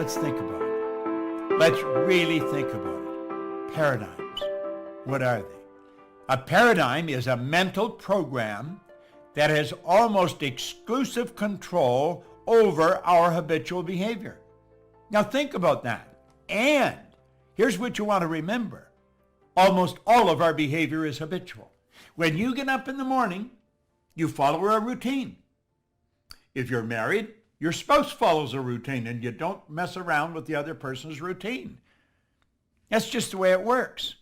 Let's think about it. Let's really think about it. Paradigms. What are they? A paradigm is a mental program that has almost exclusive control over our habitual behavior. Now think about that. And here's what you want to remember. Almost all of our behavior is habitual. When you get up in the morning, you follow a routine. If you're married, your spouse follows a routine and you don't mess around with the other person's routine. That's just the way it works.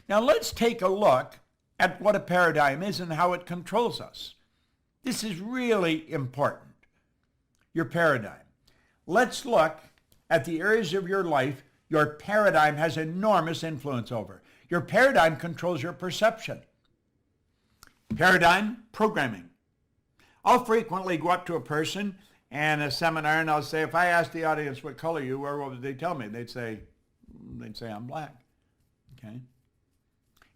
Now let's take a look at what a paradigm is and how it controls us. This is really important. Your paradigm. Let's look at the areas of your life your paradigm has enormous influence over. Your paradigm controls your perception. Paradigm programming. I'll frequently go up to a person in a seminar and I'll say, if I ask the audience what color you were, what would they tell me? They'd say I'm black. Okay?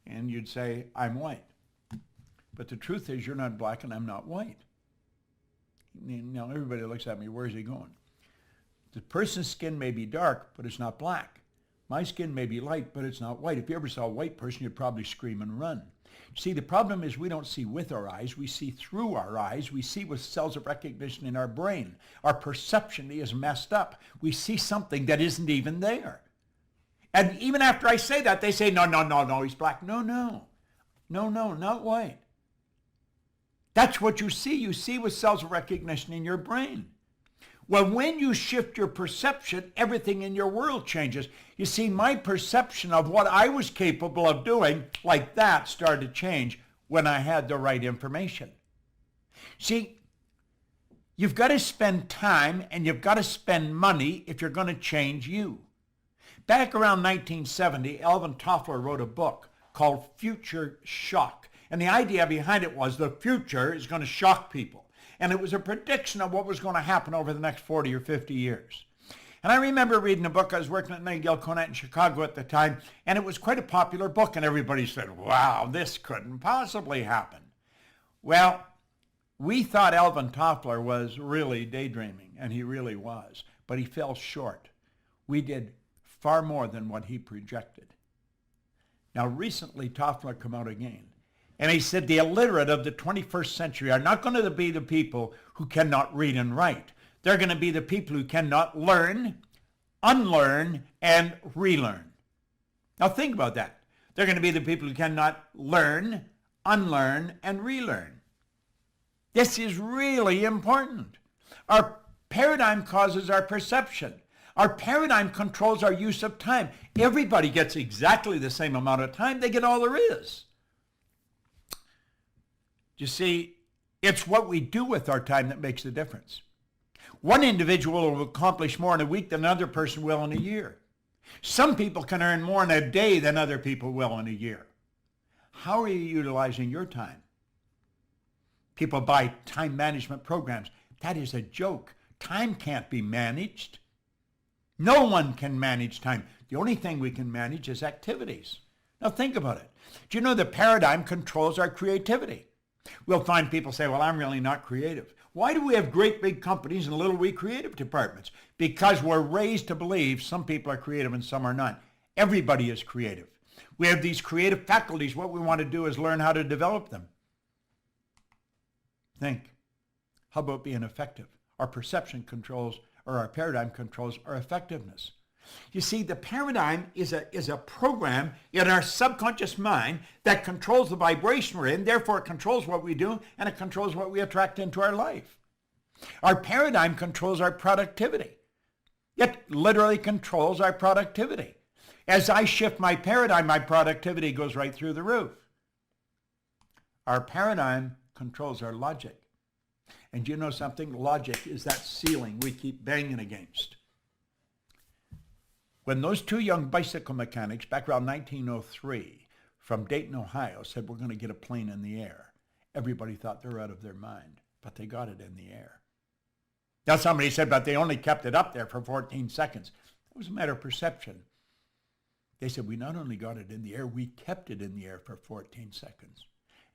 And you'd say, I'm white. But the truth is you're not black and I'm not white. Now everybody looks at me, where's he going? The person's skin may be dark, but it's not black. My skin may be light, but it's not white. If you ever saw a white person, you'd probably scream and run. See, the problem is we don't see with our eyes. We see through our eyes. We see with cells of recognition in our brain. Our perception is messed up. We see something that isn't even there. And even after I say that, they say, no, he's black. No, not white. That's what you see. You see with cells of recognition in your brain. Well, when you shift your perception, everything in your world changes. You see, my perception of what I was capable of doing like that started to change when I had the right information. See, you've got to spend time and you've got to spend money if you're going to change you. Back around 1970, Alvin Toffler wrote a book called Future Shock. And the idea behind it was the future is going to shock people. And it was a prediction of what was going to happen over the next 40 or 50 years. And I remember reading a book. I was working at Nightingale Conant in Chicago at the time, and it was quite a popular book, and everybody said, wow, this couldn't possibly happen. Well, we thought Alvin Toffler was really daydreaming, and he really was, but he fell short. We did far more than what he projected. Now, recently, Toffler came out again. And he said the illiterate of the 21st century are not going to be the people who cannot read and write. They're going to be the people who cannot learn, unlearn, and relearn. Now think about that. They're going to be the people who cannot learn, unlearn, and relearn. This is really important. Our paradigm causes our perception. Our paradigm controls our use of time. Everybody gets exactly the same amount of time. They get all there is. You see, it's what we do with our time that makes the difference. One individual will accomplish more in a week than another person will in a year. Some people can earn more in a day than other people will in a year. How are you utilizing your time? People buy time management programs. That is a joke. Time can't be managed. No one can manage time. The only thing we can manage is activities. Now think about it. Do you know the paradigm controls our creativity? We'll find people say, well, I'm really not creative. Why do we have great big companies and little wee creative departments? Because we're raised to believe some people are creative and some are not. Everybody is creative. We have these creative faculties. What we want to do is learn how to develop them. Think. How about being effective? Our perception controls, or our paradigm controls our effectiveness. You see, the paradigm is a program in our subconscious mind that controls the vibration we're in, therefore it controls what we do, and it controls what we attract into our life. Our paradigm controls our productivity. It literally controls our productivity. As I shift my paradigm, my productivity goes right through the roof. Our paradigm controls our logic. And you know something? Logic is that ceiling we keep banging against. When those two young bicycle mechanics back around 1903 from Dayton, Ohio said, we're going to get a plane in the air, everybody thought they were out of their mind, but they got it in the air. Now somebody said, but they only kept it up there for 14 seconds. It was a matter of perception. They said, we not only got it in the air, we kept it in the air for 14 seconds.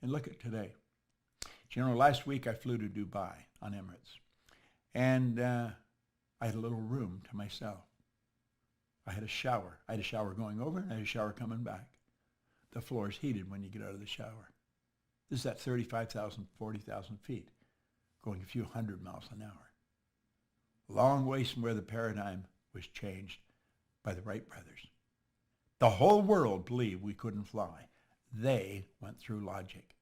And look at today. You know, last week I flew to Dubai on Emirates. And I had a little room to myself. I had a shower. I had a shower going over and I had a shower coming back. The floor is heated when you get out of the shower. This is at 35,000, 40,000 feet, going a few hundred miles an hour. Long ways from where the paradigm was changed by the Wright brothers. The whole world believed we couldn't fly. They went through logic.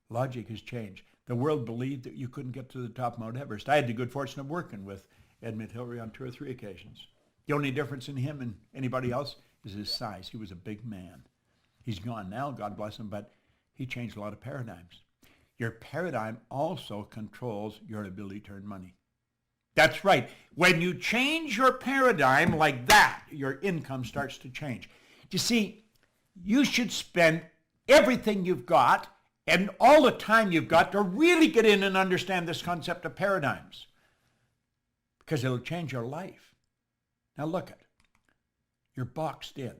Logic has changed. The world believed that you couldn't get to the top of Mount Everest. I had the good fortune of working with Edmund Hillary on 2 or 3 occasions. The only difference in him and anybody else is his size. He was a big man. He's gone now, God bless him, but he changed a lot of paradigms. Your paradigm also controls your ability to earn money. That's right. When you change your paradigm like that, your income starts to change. You see, you should spend everything you've got and all the time you've got to really get in and understand this concept of paradigms, because it'll change your life. Now look at it. You're boxed in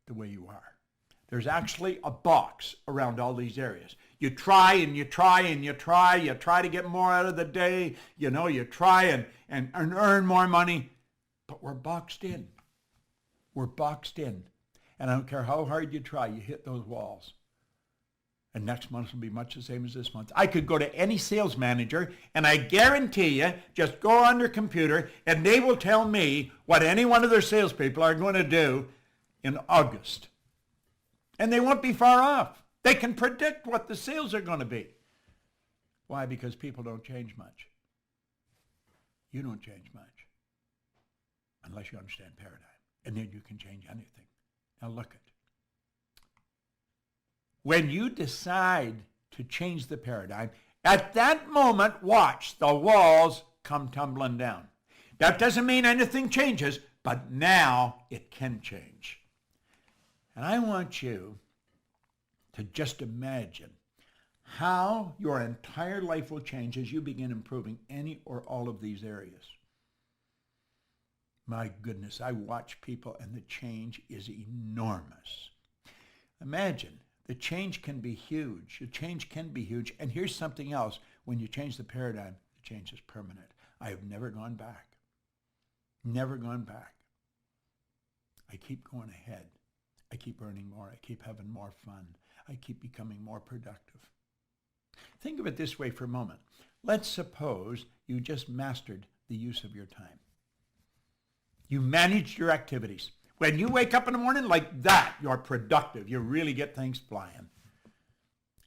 the way you are. There's actually a box around all these areas. You try and you try and you try to get more out of the day, you try and earn more money, but we're boxed in. We're boxed in. And I don't care how hard you try, you hit those walls. And next month will be much the same as this month. I could go to any sales manager, and I guarantee you, just go on their computer, and they will tell me what any one of their salespeople are going to do in August. And they won't be far off. They can predict what the sales are going to be. Why? Because people don't change much. You don't change much unless you understand paradigm. And then you can change anything. Now look at it. When you decide to change the paradigm, at that moment, watch, the walls come tumbling down. That doesn't mean anything changes, but now it can change. And I want you to just imagine how your entire life will change as you begin improving any or all of these areas. My goodness, I watch people and the change is enormous. Imagine, the change can be huge. The change can be huge. And here's something else. When you change the paradigm, the change is permanent. I have never gone back. Never gone back. I keep going ahead. I keep earning more. I keep having more fun. I keep becoming more productive. Think of it this way for a moment. Let's suppose you just mastered the use of your time. You managed your activities. When you wake up in the morning like that, you're productive. You really get things flying.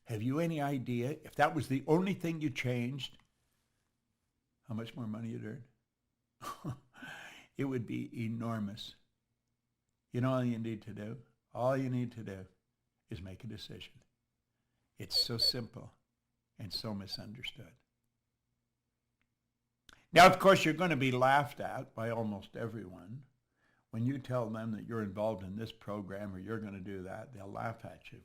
Have you any idea, if that was the only thing you changed, how much more money you'd earn? It would be enormous. You know all you need to do? All you need to do is make a decision. It's so simple and so misunderstood. Now, of course, you're going to be laughed at by almost everyone. When you tell them that you're involved in this program or you're going to do that, they'll laugh at you.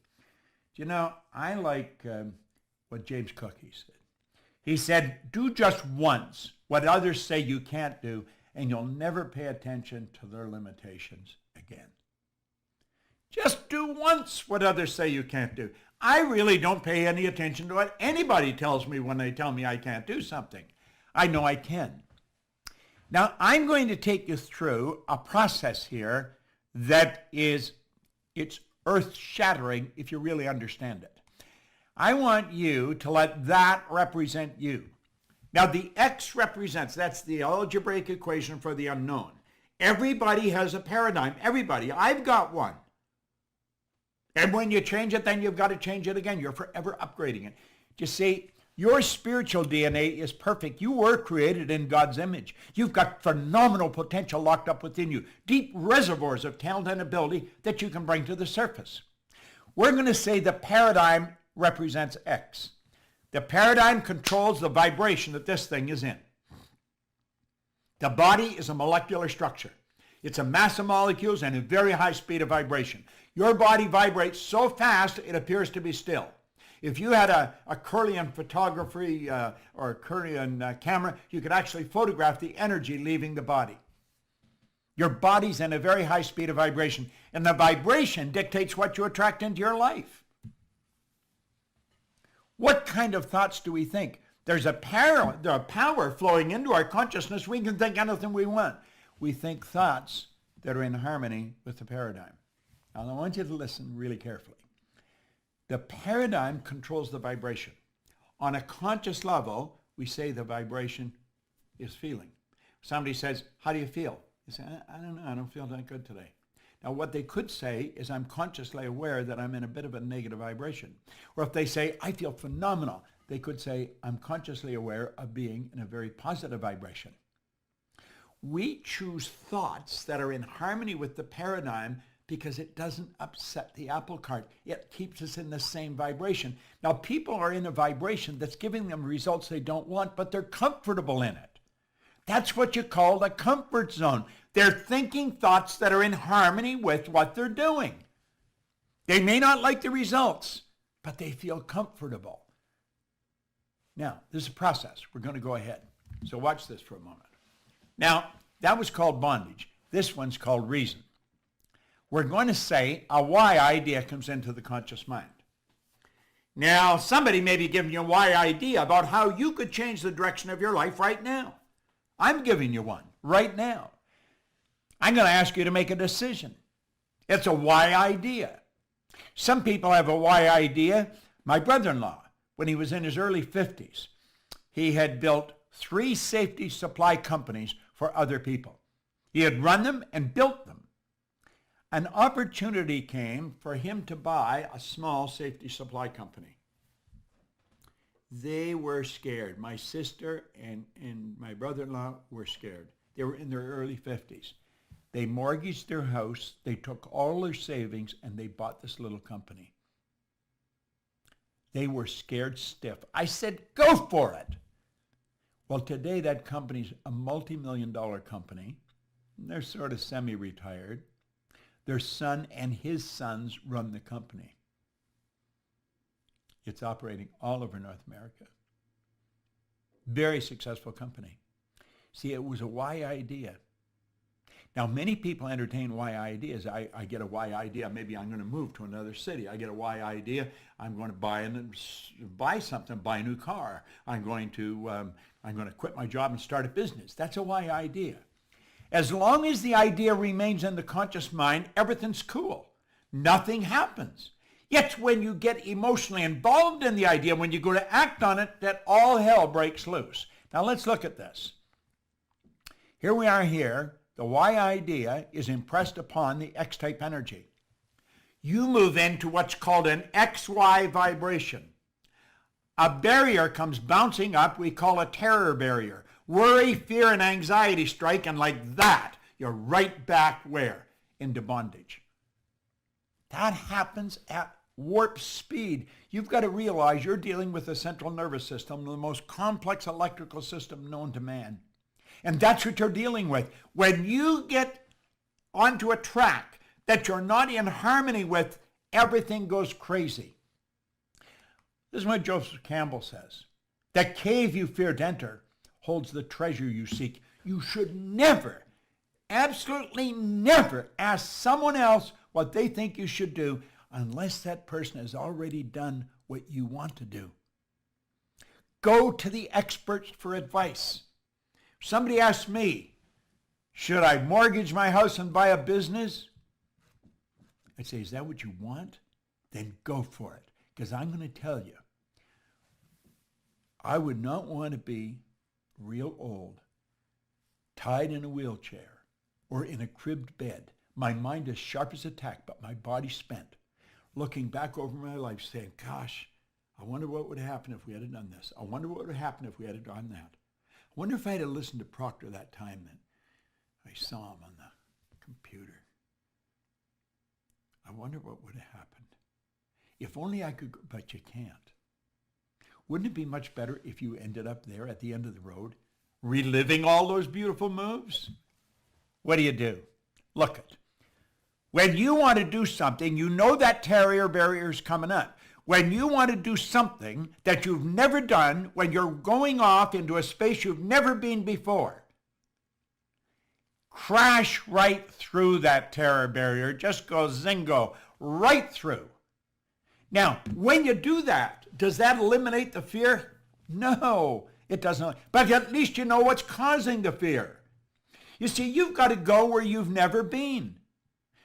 You know, I like what James Cookie said. He said, do just once what others say you can't do, and you'll never pay attention to their limitations again. Just do once what others say you can't do. I really don't pay any attention to what anybody tells me when they tell me I can't do something. I know I can. Now, I'm going to take you through a process here that it's earth-shattering if you really understand it. I want you to let that represent you. Now, the X represents, that's the algebraic equation for the unknown. Everybody has a paradigm. Everybody. I've got one. And when you change it, then you've got to change it again. You're forever upgrading it. You see, your spiritual DNA is perfect. You were created in God's image. You've got phenomenal potential locked up within you, deep reservoirs of talent and ability that you can bring to the surface. We're going to say the paradigm represents X. The paradigm controls the vibration that this thing is in. The body is a molecular structure. It's a mass of molecules and a very high speed of vibration. Your body vibrates so fast it appears to be still. If you had a Curlian photography or a Curlian camera, you could actually photograph the energy leaving the body. Your body's in a very high speed of vibration, and the vibration dictates what you attract into your life. What kind of thoughts do we think? There's a power flowing into our consciousness. We can think anything we want. We think thoughts that are in harmony with the paradigm. Now, I want you to listen really carefully. The paradigm controls the vibration. On a conscious level, we say the vibration is feeling. Somebody says, how do you feel? You say, I don't know, I don't feel that good today. Now, what they could say is, I'm consciously aware that I'm in a bit of a negative vibration. Or if they say, I feel phenomenal, they could say, I'm consciously aware of being in a very positive vibration. We choose thoughts that are in harmony with the paradigm because it doesn't upset the apple cart. It keeps us in the same vibration. Now, people are in a vibration that's giving them results they don't want, but they're comfortable in it. That's what you call the comfort zone. They're thinking thoughts that are in harmony with what they're doing. They may not like the results, but they feel comfortable. Now, this is a process. We're going to go ahead. So watch this for a moment. Now, that was called bondage. This one's called reason. We're going to say a why idea comes into the conscious mind. Now, somebody may be giving you a why idea about how you could change the direction of your life right now. I'm giving you one right now. I'm going to ask you to make a decision. It's a why idea. Some people have a why idea. My brother-in-law, when he was in his early 50s, he had built 3 safety supply companies for other people. He had run them and built them. An opportunity came for him to buy a small safety supply company. They were scared. My sister and my brother-in-law were scared. They were in their early 50s. They mortgaged their house, they took all their savings, and they bought this little company. They were scared stiff. I said, go for it. Well, today that company's a multi-million-dollar company. They're sort of semi-retired. Their son and his sons run the company. It's operating all over North America. Very successful company. See, it was a why idea. Now, many people entertain why ideas. I get a why idea. Maybe I'm going to move to another city. I get a why idea. I'm going to buy something, buy a new car. I'm going to quit my job and start a business. That's a why idea. As long as the idea remains in the conscious mind, everything's cool. Nothing happens. Yet when you get emotionally involved in the idea, when you go to act on it, that all hell breaks loose. Now let's look at this. Here we are here. The why idea is impressed upon the X-type energy. You move into what's called an XY vibration. A barrier comes bouncing up, we call a terror barrier. Worry, fear, and anxiety strike, and like that, you're right back where? Into bondage. That happens at warp speed. You've got to realize you're dealing with the central nervous system, the most complex electrical system known to man. And that's what you're dealing with. When you get onto a track that you're not in harmony with, everything goes crazy. This is what Joseph Campbell says. The cave you fear to enter holds the treasure you seek. You should never, absolutely never ask someone else what they think you should do unless that person has already done what you want to do. Go to the experts for advice. Somebody asks me, should I mortgage my house and buy a business? I'd say, is that what you want? Then go for it. Because I'm going to tell you, I would not want to be real old, tied in a wheelchair or in a cribbed bed. My mind is sharp as a tack, but my body spent. Looking back over my life saying, gosh, I wonder what would happen if we had done this. I wonder what would happen if we had done that. I wonder if I had listened to Proctor that time that I saw him on the computer. I wonder what would have happened. If only I could, but you can't. Wouldn't it be much better if you ended up there at the end of the road, reliving all those beautiful moves? What do? Look it. When you want to do something, you know that terror barrier is coming up. When you want to do something that you've never done, when you're going off into a space you've never been before, crash right through that terror barrier. Just go zingo, right through. Now, when you do that, does that eliminate the fear? No, it doesn't. But at least you know what's causing the fear. You see, you've got to go where you've never been.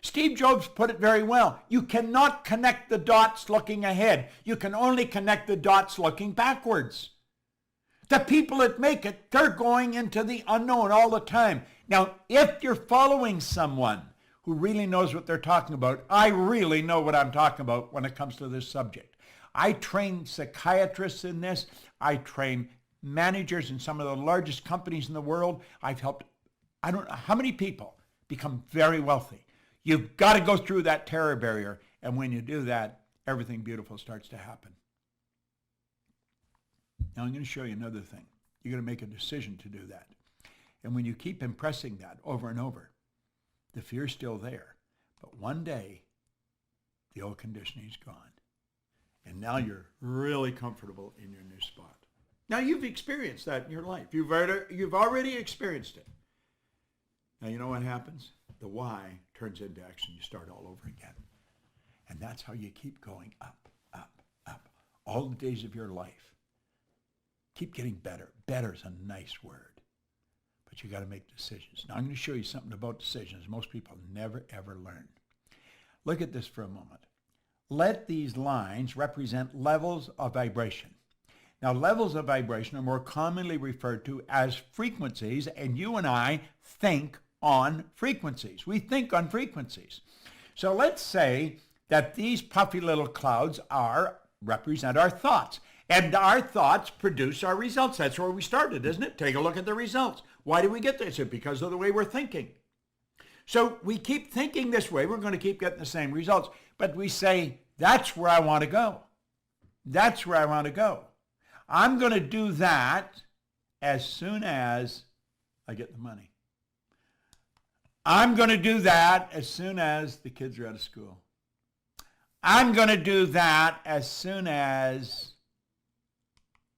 Steve Jobs put it very well. You cannot connect the dots looking ahead. You can only connect the dots looking backwards. The people that make it, they're going into the unknown all the time. Now, if you're following someone who really knows what they're talking about, I really know what I'm talking about when it comes to this subject. I train psychiatrists in this. I train managers in some of the largest companies in the world. I've helped, I don't know how many people become very wealthy. You've got to go through that terror barrier. And when you do that, everything beautiful starts to happen. Now I'm going to show you another thing. You're going to make a decision to do that. And when you keep impressing that over and over, the fear's still there. But one day, the old conditioning's gone. And now you're really comfortable in your new spot. Now you've experienced that in your life. You've already experienced it. Now you know what happens? The why turns into action. You start all over again. And that's how you keep going up, up, up. All the days of your life. Keep getting better. Better is a nice word. But you got to make decisions. Now I'm going to show you something about decisions most people never, ever learn. Look at this for a moment. Let these lines represent levels of vibration. Now, levels of vibration are more commonly referred to as frequencies, and you and I think on frequencies. We think on frequencies. So let's say that these puffy little clouds represent our thoughts. And our thoughts produce our results. That's where we started, isn't it? Take a look at the results. Why do we get this? It's because of the way we're thinking. So we keep thinking this way. We're going to keep getting the same results. But we say, that's where I want to go. That's where I want to go. I'm going to do that as soon as I get the money. I'm going to do that as soon as the kids are out of school. I'm going to do that as soon as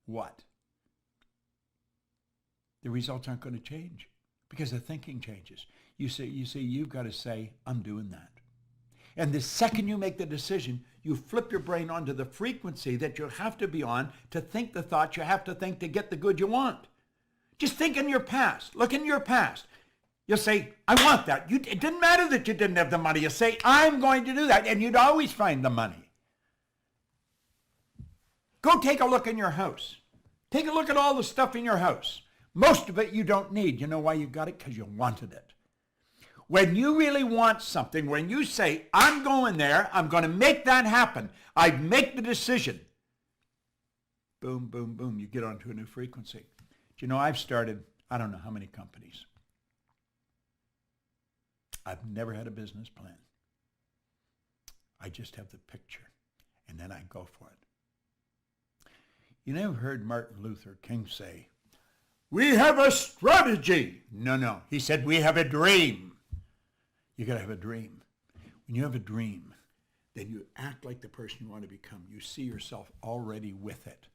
what? The results aren't going to change because the thinking changes. You see, you've got to say, I'm doing that. And the second you make the decision, you flip your brain onto the frequency that you have to be on to think the thoughts you have to think to get the good you want. Just think in your past. Look in your past. You'll say, I want that. It didn't matter that you didn't have the money. You say, I'm going to do that. And you'd always find the money. Go take a look in your house. Take a look at all the stuff in your house. Most of it you don't need. You know why you got it? Because you wanted it. When you really want something, when you say, I'm going there, I'm going to make that happen, I make the decision, boom, boom, boom, you get onto a new frequency. Do you know, I've started, I don't know how many companies. I've never had a business plan. I just have the picture, and then I go for it. You never heard Martin Luther King say, we have a strategy. No. He said, we have a dream. You got to have a dream. When you have a dream, then you act like the person you want to become. You see yourself already with it.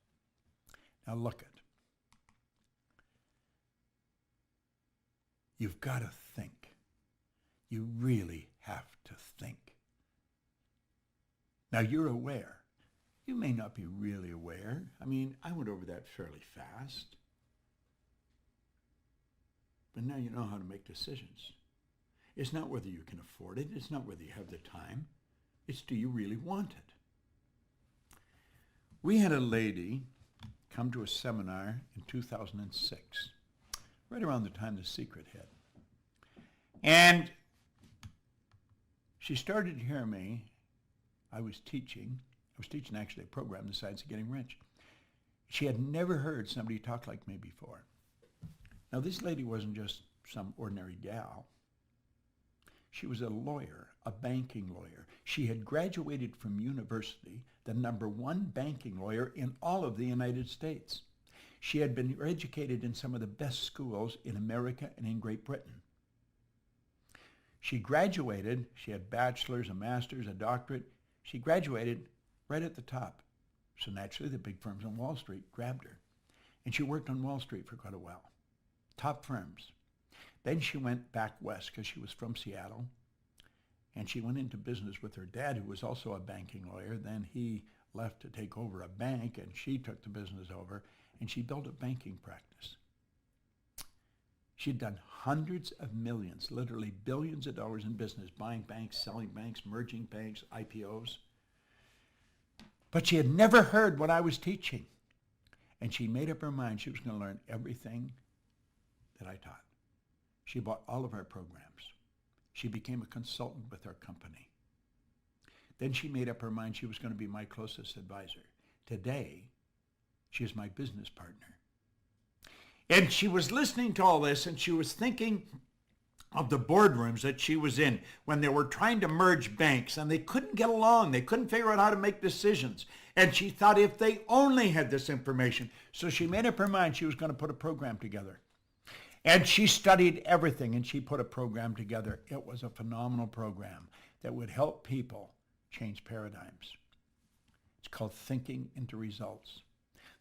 Now look at. You've got to think. You really have to think. Now you're aware. You may not be really aware. I mean, I went over that fairly fast. But now you know how to make decisions. It's not whether you can afford it. It's not whether you have the time. It's do you really want it? We had a lady come to a seminar in 2006, right around the time The Secret hit. And she started to hear me. I was teaching actually a program, The Science of Getting Rich. She had never heard somebody talk like me before. Now, this lady wasn't just some ordinary gal. She was a lawyer, a banking lawyer. She had graduated from university, the #1 banking lawyer in all of the United States. She had been educated in some of the best schools in America and in Great Britain. She graduated, she had bachelor's, a master's, a doctorate. She graduated right at the top. So naturally, the big firms on Wall Street grabbed her. And she worked on Wall Street for quite a while. Top firms. Then she went back west because she was from Seattle. And she went into business with her dad, who was also a banking lawyer. Then he left to take over a bank, and she took the business over. and she built a banking practice. She'd done hundreds of millions, literally billions of dollars in business, buying banks, selling banks, merging banks, IPOs. But she had never heard what I was teaching. And she made up her mind she was going to learn everything that I taught. She bought all of our programs. She became a consultant with our company. Then she made up her mind she was going to be my closest advisor. Today, she is my business partner. And she was listening to all this, and she was thinking of the boardrooms that she was in when they were trying to merge banks, and they couldn't get along. They couldn't figure out how to make decisions. And she thought if they only had this information. So she made up her mind she was going to put a program together. And she studied everything, and she put a program together. It was a phenomenal program that would help people change paradigms. It's called Thinking into Results.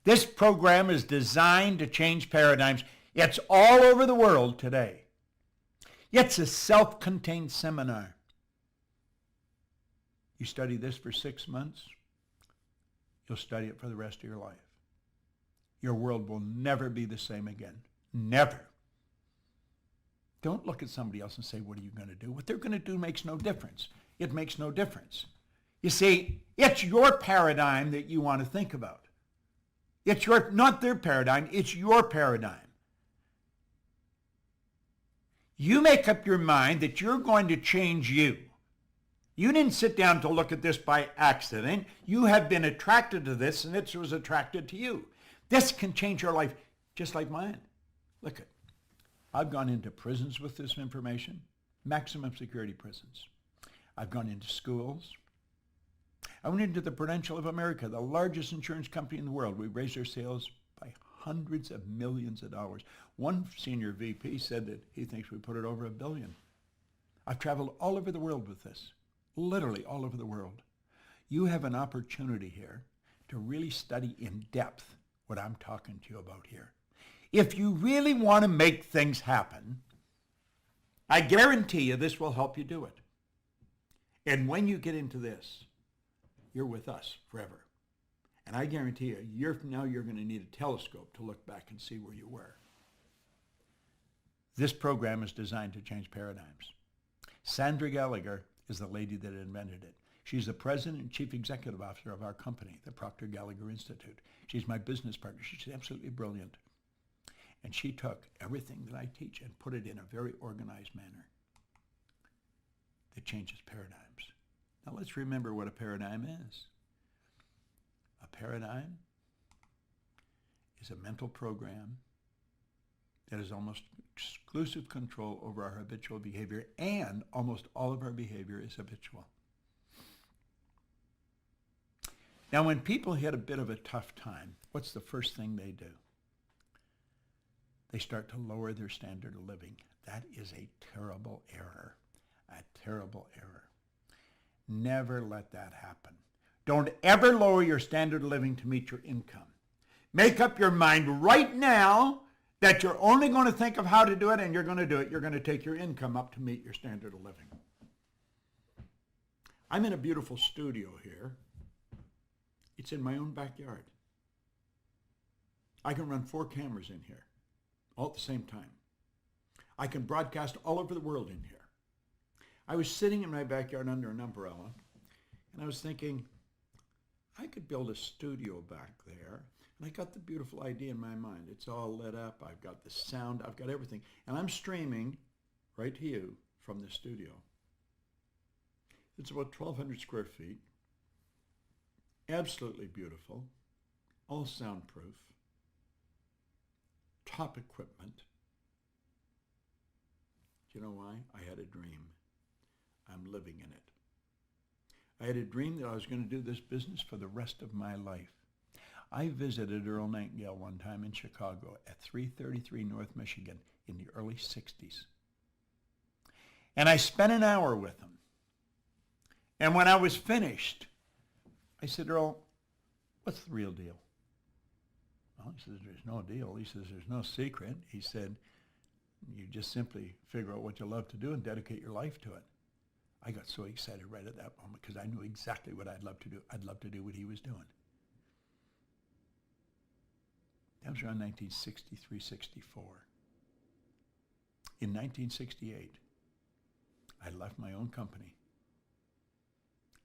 This program is designed to change paradigms. It's all over the world today. It's a self-contained seminar. You study this for 6 months, you'll study it for the rest of your life. Your world will never be the same again. Never. Don't look at somebody else and say, what are you going to do? What they're going to do makes no difference. It makes no difference. You see, it's your paradigm that you want to think about. It's not their paradigm, it's your paradigm. You make up your mind that you're going to change you. You didn't sit down to look at this by accident. You have been attracted to this, and it was attracted to you. This can change your life just like mine. Look at, I've gone into prisons with this information, maximum security prisons. I've gone into schools. I went into the Prudential of America, the largest insurance company in the world. We raised our sales by hundreds of millions of dollars. One senior VP said that he thinks we put it over $1 billion. I've traveled all over the world with this, literally all over the world. You have an opportunity here to really study in depth what I'm talking to you about here. If you really want to make things happen, I guarantee you this will help you do it. And when you get into this, you're with us forever. And I guarantee you, you're going to need a telescope to look back and see where you were. This program is designed to change paradigms. Sandra Gallagher is the lady that invented it. She's the president and chief executive officer of our company, the Proctor Gallagher Institute. She's my business partner. She's absolutely brilliant. And she took everything that I teach and put it in a very organized manner that changes paradigms. Now let's remember what a paradigm is. A paradigm is a mental program that has almost exclusive control over our habitual behavior, and almost all of our behavior is habitual. Now when people hit a bit of a tough time, what's the first thing they do? They start to lower their standard of living. That is a terrible error, a terrible error. Never let that happen. Don't ever lower your standard of living to meet your income. Make up your mind right now that you're only going to think of how to do it, and you're going to do it. You're going to take your income up to meet your standard of living. I'm in a beautiful studio here. It's in my own backyard. I can run 4 cameras in here all at the same time. I can broadcast all over the world in here. I was sitting in my backyard under an umbrella, and I was thinking, I could build a studio back there. And I got the beautiful idea in my mind. It's all lit up. I've got the sound. I've got everything. And I'm streaming right to you from the studio. It's about 1,200 square feet. Absolutely beautiful. All soundproof. Top equipment. Do you know why? I had a dream. I'm living in it. I had a dream that I was going to do this business for the rest of my life. I visited Earl Nightingale one time in Chicago at 333 North Michigan in the early 60s. And I spent an hour with him. And when I was finished, I said, Earl, what's the real deal? Well, he says, there's no deal. He says, there's no secret. He said, you just simply figure out what you love to do and dedicate your life to it. I got so excited right at that moment because I knew exactly what I'd love to do. I'd love to do what he was doing. That was around 1963, 64. In 1968, I left my own company.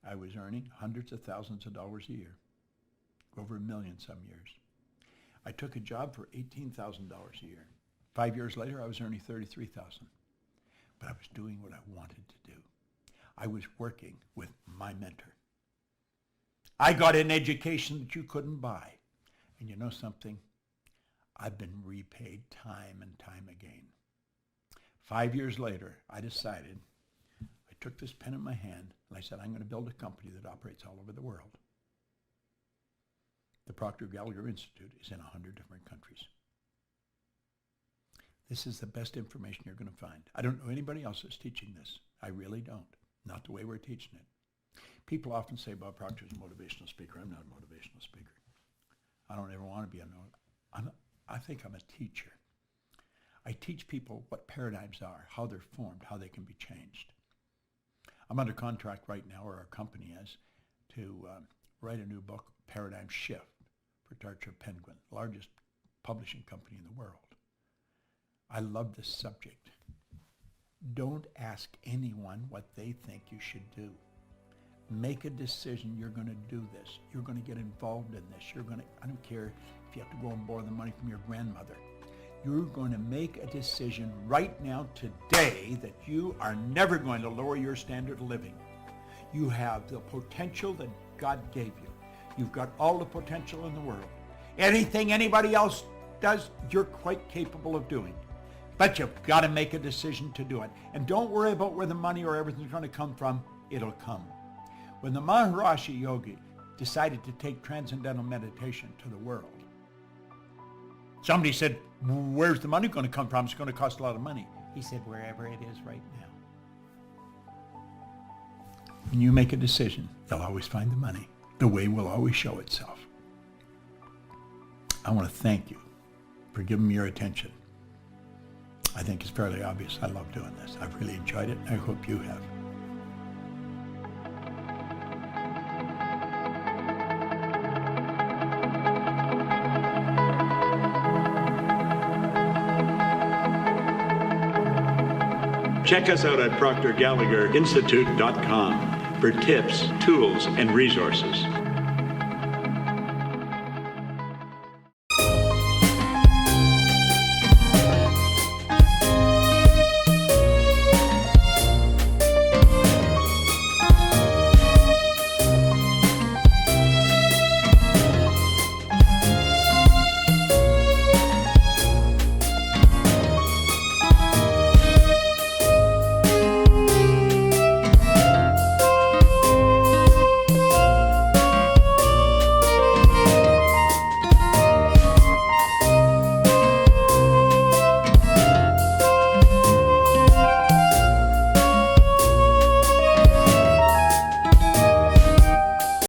I was earning hundreds of thousands of dollars a year, over $1 million some years. I took a job for $18,000 a year. 5 years later, I was earning $33,000. But I was doing what I wanted to do. I was working with my mentor. I got an education that you couldn't buy. And you know something? I've been repaid time and time again. 5 years later, I decided, I took this pen in my hand, and I said, I'm going to build a company that operates all over the world. The Proctor Gallagher Institute is in 100 different countries. This is the best information you're going to find. I don't know anybody else that's teaching this. I really don't. Not the way we're teaching it. People often say Bob Proctor is a motivational speaker. I'm not a motivational speaker. I don't ever want to be I think I'm a teacher. I teach people what paradigms are, how they're formed, how they can be changed. I'm under contract right now, or our company is, to write a new book, Paradigm Shift, for Tarcher Penguin, largest publishing company in the world. I love this subject. Don't ask anyone what they think you should do. Make a decision. You're going to do this. You're going to get involved in this. I don't care if you have to go and borrow the money from your grandmother. You're going to make a decision right now, today, that you are never going to lower your standard of living. You have the potential that God gave you. You've got all the potential in the world. Anything anybody else does, you're quite capable of doing. But you've got to make a decision to do it. And don't worry about where the money or everything's going to come from. It'll come. When the Maharishi Yogi decided to take transcendental meditation to the world, somebody said, where's the money going to come from? It's going to cost a lot of money. He said, wherever it is right now. When you make a decision, you'll always find the money. The way will always show itself. I want to thank you for giving me your attention. I think it's fairly obvious. I love doing this. I've really enjoyed it. I hope you have. Check us out at ProctorGallagherInstitute.com for tips, tools, and resources.